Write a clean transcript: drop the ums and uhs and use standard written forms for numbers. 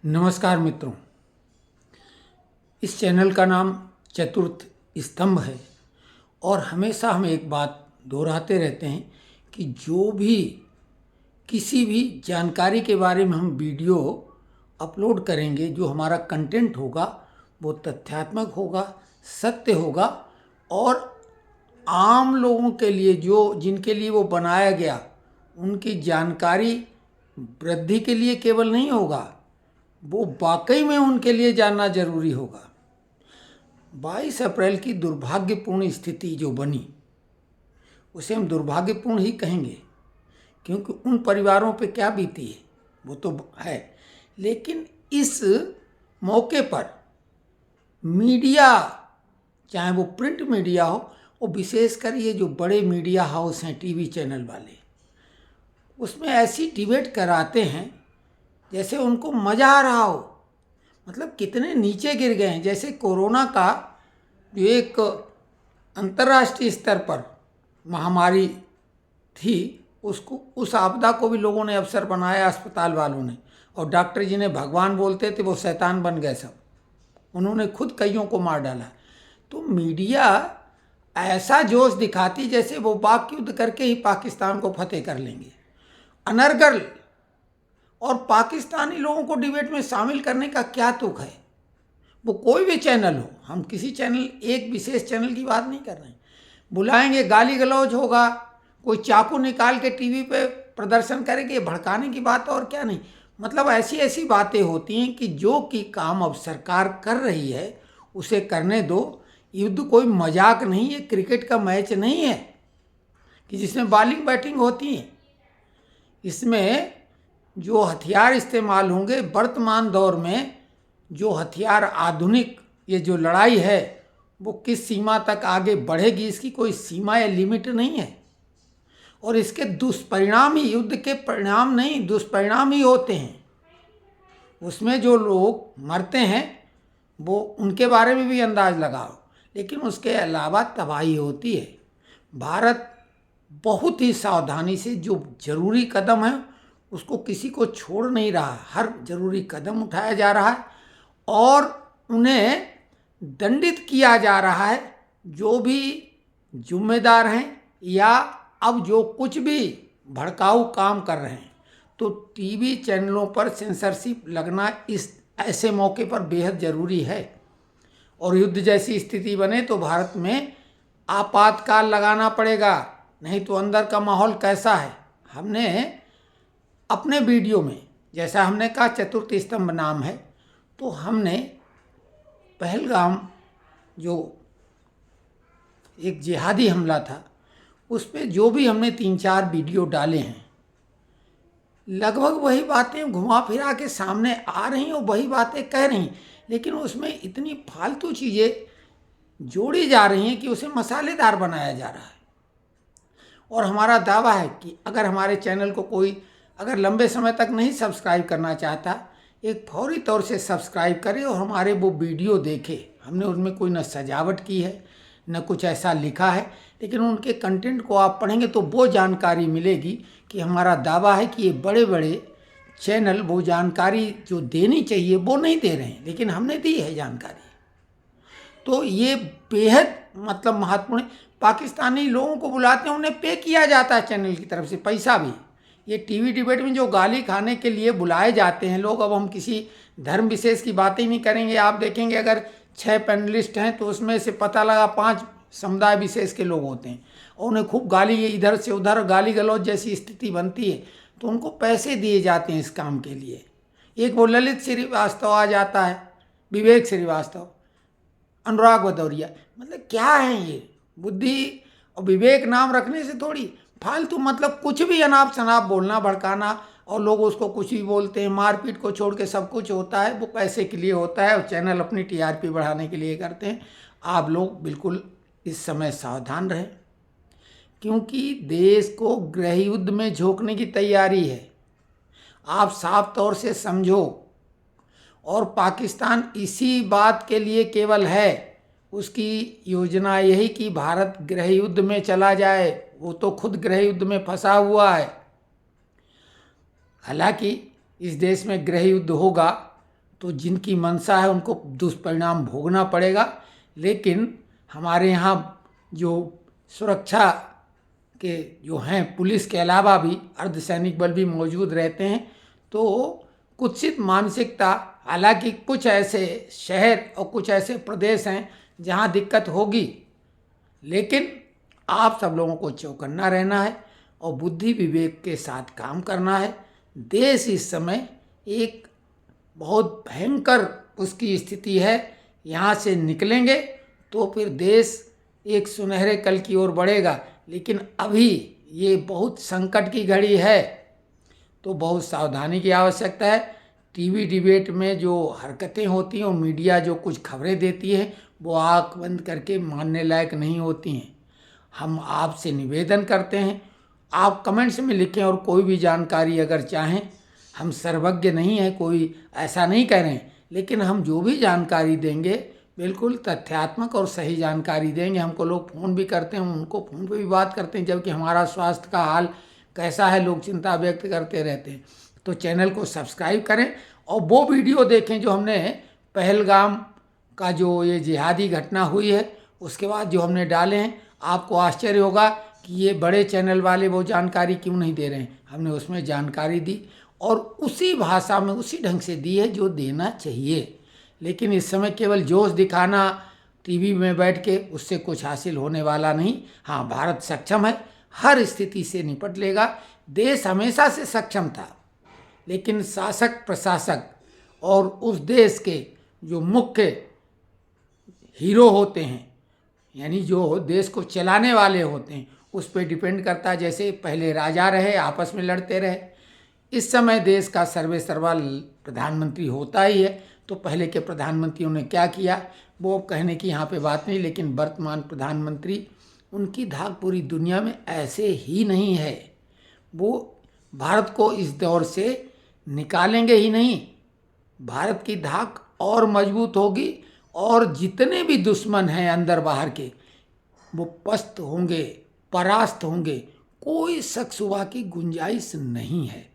नमस्कार मित्रों, इस चैनल का नाम चतुर्थ स्तंभ है और हमेशा हम एक बात दोहराते रहते हैं कि जो भी किसी भी जानकारी के बारे में हम वीडियो अपलोड करेंगे, जो हमारा कंटेंट होगा वो तथ्यात्मक होगा, सत्य होगा और आम लोगों के लिए, जो जिनके लिए वो बनाया गया, उनकी जानकारी वृद्धि के लिए केवल नहीं होगा, वो वाकई में उनके लिए जानना जरूरी होगा। 22 अप्रैल की दुर्भाग्यपूर्ण स्थिति जो बनी, उसे हम दुर्भाग्यपूर्ण ही कहेंगे, क्योंकि उन परिवारों पे क्या बीती है वो तो है। लेकिन इस मौके पर मीडिया, चाहे वो प्रिंट मीडिया हो, वो विशेषकर ये जो बड़े मीडिया हाउस हैं, टीवी चैनल वाले, उसमें ऐसी डिबेट कराते हैं जैसे उनको मज़ा आ रहा हो। मतलब कितने नीचे गिर गए हैं। जैसे कोरोना का जो एक अंतर्राष्ट्रीय स्तर पर महामारी थी, उसको, उस आपदा को भी लोगों ने अवसर बनाया, अस्पताल वालों ने, और डॉक्टर जिन्हें भगवान बोलते थे वो शैतान बन गए सब। उन्होंने खुद कईयों को मार डाला। तो मीडिया ऐसा जोश दिखाती जैसे वो वाक युद्ध करके ही पाकिस्तान को फतेह कर लेंगे। अनर्गल और पाकिस्तानी लोगों को डिबेट में शामिल करने का क्या तुक है। वो कोई भी चैनल हो, हम किसी चैनल, एक विशेष चैनल की बात नहीं कर रहे हैं। बुलाएंगे, गाली गलौज होगा, कोई चाकू निकाल के टीवी पे प्रदर्शन करेंगे, भड़काने की बात और क्या नहीं। मतलब ऐसी ऐसी बातें होती हैं कि जो कि काम अब सरकार कर रही है उसे करने दो। युद्ध कोई मजाक नहीं है, क्रिकेट का मैच नहीं है कि जिसमें बॉलिंग बैटिंग होती है। इसमें जो हथियार इस्तेमाल होंगे वर्तमान दौर में, जो हथियार आधुनिक, ये जो लड़ाई है वो किस सीमा तक आगे बढ़ेगी, इसकी कोई सीमा या लिमिट नहीं है। और इसके दुष्परिणाम ही, युद्ध के परिणाम नहीं, दुष्परिणाम ही होते हैं। उसमें जो लोग मरते हैं वो, उनके बारे में भी अंदाज लगाओ, लेकिन उसके अलावा तबाही होती है। भारत बहुत ही सावधानी से जो जरूरी कदम है उसको किसी को छोड़ नहीं रहा, हर जरूरी कदम उठाया जा रहा है और उन्हें दंडित किया जा रहा है जो भी जिम्मेदार हैं या अब जो कुछ भी भड़काऊ काम कर रहे हैं। तो टीवी चैनलों पर सेंसरशिप लगना इस ऐसे मौके पर बेहद ज़रूरी है। और युद्ध जैसी स्थिति बने तो भारत में आपातकाल लगाना पड़ेगा, नहीं तो अंदर का माहौल कैसा है। हमने अपने वीडियो में, जैसा हमने कहा चतुर्थ स्तंभ नाम है, तो हमने पहलगाम जो एक जिहादी हमला था उस पर जो भी हमने 3-4 वीडियो डाले हैं, लगभग वही बातें घुमा फिरा के सामने आ रही और वही बातें कह रही, लेकिन उसमें इतनी फालतू चीज़ें जोड़ी जा रही हैं कि उसे मसालेदार बनाया जा रहा है। और हमारा दावा है कि अगर हमारे चैनल को कोई अगर लंबे समय तक नहीं सब्सक्राइब करना चाहता, एक फौरी तौर से सब्सक्राइब करे और हमारे वो वीडियो देखे। हमने उनमें कोई न सजावट की है, न कुछ ऐसा लिखा है, लेकिन उनके कंटेंट को आप पढ़ेंगे तो वो जानकारी मिलेगी कि हमारा दावा है कि ये बड़े बड़े चैनल वो जानकारी जो देनी चाहिए वो नहीं दे रहे हैं, लेकिन हमने दी है जानकारी। तो ये बेहद मतलब महत्वपूर्ण। पाकिस्तानी लोगों को बुलाते हैं, उन्हें पे किया जाता है चैनल की तरफ से, पैसा भी। ये टीवी डिबेट में जो गाली खाने के लिए बुलाए जाते हैं लोग, अब हम किसी धर्म विशेष की बातें नहीं करेंगे। आप देखेंगे अगर 6 पैनलिस्ट हैं तो उसमें से पता लगा 5 समुदाय विशेष के लोग होते हैं और उन्हें खूब गाली, इधर से उधर गाली गलौज जैसी स्थिति बनती है तो उनको पैसे दिए जाते हैं इस काम के लिए। एक वो ललित श्रीवास्तव आ जाता है, विवेक श्रीवास्तव, अनुराग भदौरिया, मतलब क्या है ये। बुद्धि और विवेक नाम रखने से थोड़ी फालतू, मतलब कुछ भी अनाप शनाप बोलना, भड़काना, और लोग उसको कुछ भी बोलते हैं। मारपीट को छोड़ के सब कुछ होता है वो पैसे के लिए होता है और चैनल अपनी टीआरपी बढ़ाने के लिए करते हैं। आप लोग बिल्कुल इस समय सावधान रहें, क्योंकि देश को गृह युद्ध में झोंकने की तैयारी है। आप साफ तौर से समझो। और पाकिस्तान इसी बात के लिए केवल है, उसकी योजना यही कि भारत गृह युद्ध में चला जाए। वो तो खुद गृह युद्ध में फंसा हुआ है। हालांकि इस देश में गृह युद्ध होगा तो जिनकी मंशा है उनको दुष्परिणाम भोगना पड़ेगा। लेकिन हमारे यहाँ जो सुरक्षा के जो हैं, पुलिस के अलावा भी अर्धसैनिक बल भी मौजूद रहते हैं। तो कुत्सित मानसिकता, हालांकि कुछ ऐसे शहर और कुछ ऐसे प्रदेश हैं जहां दिक्कत होगी, लेकिन आप सब लोगों को चौकन्ना रहना है और बुद्धि विवेक के साथ काम करना है। देश इस समय एक बहुत भयंकर उसकी स्थिति है। यहाँ से निकलेंगे तो फिर देश एक सुनहरे कल की ओर बढ़ेगा, लेकिन अभी ये बहुत संकट की घड़ी है, तो बहुत सावधानी की आवश्यकता है। टीवी डिबेट में जो हरकतें होती हैं और मीडिया जो कुछ खबरें देती है वो आँख बंद करके मानने लायक नहीं होती हैं। हम आपसे निवेदन करते हैं, आप कमेंट्स में लिखें और कोई भी जानकारी अगर चाहें। हम सर्वज्ञ नहीं हैं, कोई ऐसा नहीं कह रहे हैं, लेकिन हम जो भी जानकारी देंगे बिल्कुल तथ्यात्मक और सही जानकारी देंगे। हमको लोग फ़ोन भी करते हैं, उनको फ़ोन पे भी बात करते हैं, जबकि हमारा स्वास्थ्य का हाल कैसा है लोग चिंता व्यक्त करते रहते हैं। तो चैनल को सब्सक्राइब करें और वो वीडियो देखें जो हमने पहलगाम का जो ये जिहादी घटना हुई है उसके बाद जो हमने डाले हैं। आपको आश्चर्य होगा कि ये बड़े चैनल वाले वो जानकारी क्यों नहीं दे रहे हैं। हमने उसमें जानकारी दी और उसी भाषा में उसी ढंग से दी है जो देना चाहिए। लेकिन इस समय केवल जोश दिखाना टीवी में बैठ के, उससे कुछ हासिल होने वाला नहीं। हाँ, भारत सक्षम है, हर स्थिति से निपट लेगा। देश हमेशा से सक्षम था, लेकिन शासक प्रशासक और उस देश के जो मुख्य हीरो होते हैं, यानी जो देश को चलाने वाले होते हैं, उस पर डिपेंड करता है। जैसे पहले राजा रहे, आपस में लड़ते रहे। इस समय देश का सर्वेसर्वा प्रधानमंत्री होता ही है। तो पहले के प्रधानमंत्रियों ने क्या किया वो कहने की यहाँ पे बात नहीं, लेकिन वर्तमान प्रधानमंत्री, उनकी धाक पूरी दुनिया में ऐसे ही नहीं है। वो भारत को इस दौर से निकालेंगे ही नहीं, भारत की धाक और मजबूत होगी और जितने भी दुश्मन हैं अंदर बाहर के वो पस्त होंगे, परास्त होंगे। कोई शक शुबा की गुंजाइश नहीं है।